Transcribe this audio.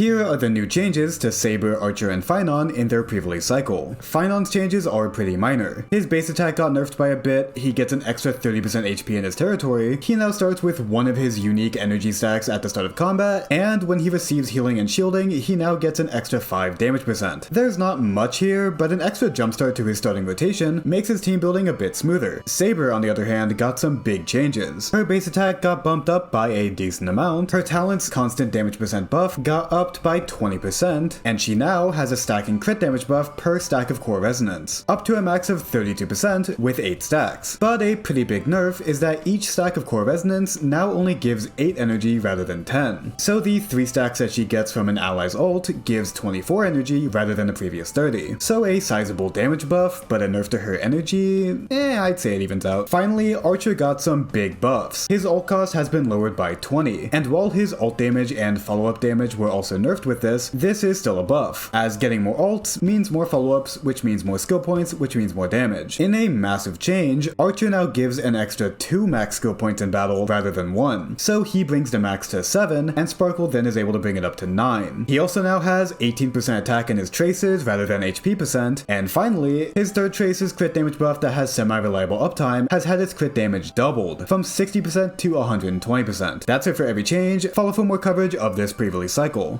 Here are the new changes to Saber, Archer, and Phainon in their pre-release cycle. Phainon's changes are pretty minor. His base attack got nerfed by a bit, he gets an extra 30% HP in his territory, he now starts with one of his unique energy stacks at the start of combat, and when he receives healing and shielding, he now gets an extra 5 damage percent. There's not much here, but an extra jumpstart to his starting rotation makes his team building a bit smoother. Saber, on the other hand, got some big changes. Her base attack got bumped up by a decent amount, her talent's constant damage percent buff got upped by 20%, and she now has a stacking crit damage buff per stack of core resonance, up to a max of 32% with 8 stacks. But a pretty big nerf is that each stack of core resonance now only gives 8 energy rather than 10. So the 3 stacks that she gets from an ally's ult gives 24 energy rather than the previous 30. So a sizable damage buff, but a nerf to her energy, I'd say it evens out. Finally, Archer got some big buffs. His ult cost has been lowered by 20, and while his ult damage and follow-up damage were also nerfed with this is still a buff, as getting more ults means more follow-ups, which means more skill points, which means more damage. In a massive change, Archer now gives an extra 2 max skill points in battle rather than 1, so he brings the max to 7, and Sparkle then is able to bring it up to 9. He also now has 18% attack in his traces rather than HP percent, and finally, his third trace's crit damage buff that has semi-reliable uptime has had its crit damage doubled, from 60% to 120%. That's it for every change. Follow for more coverage of this pre-release cycle.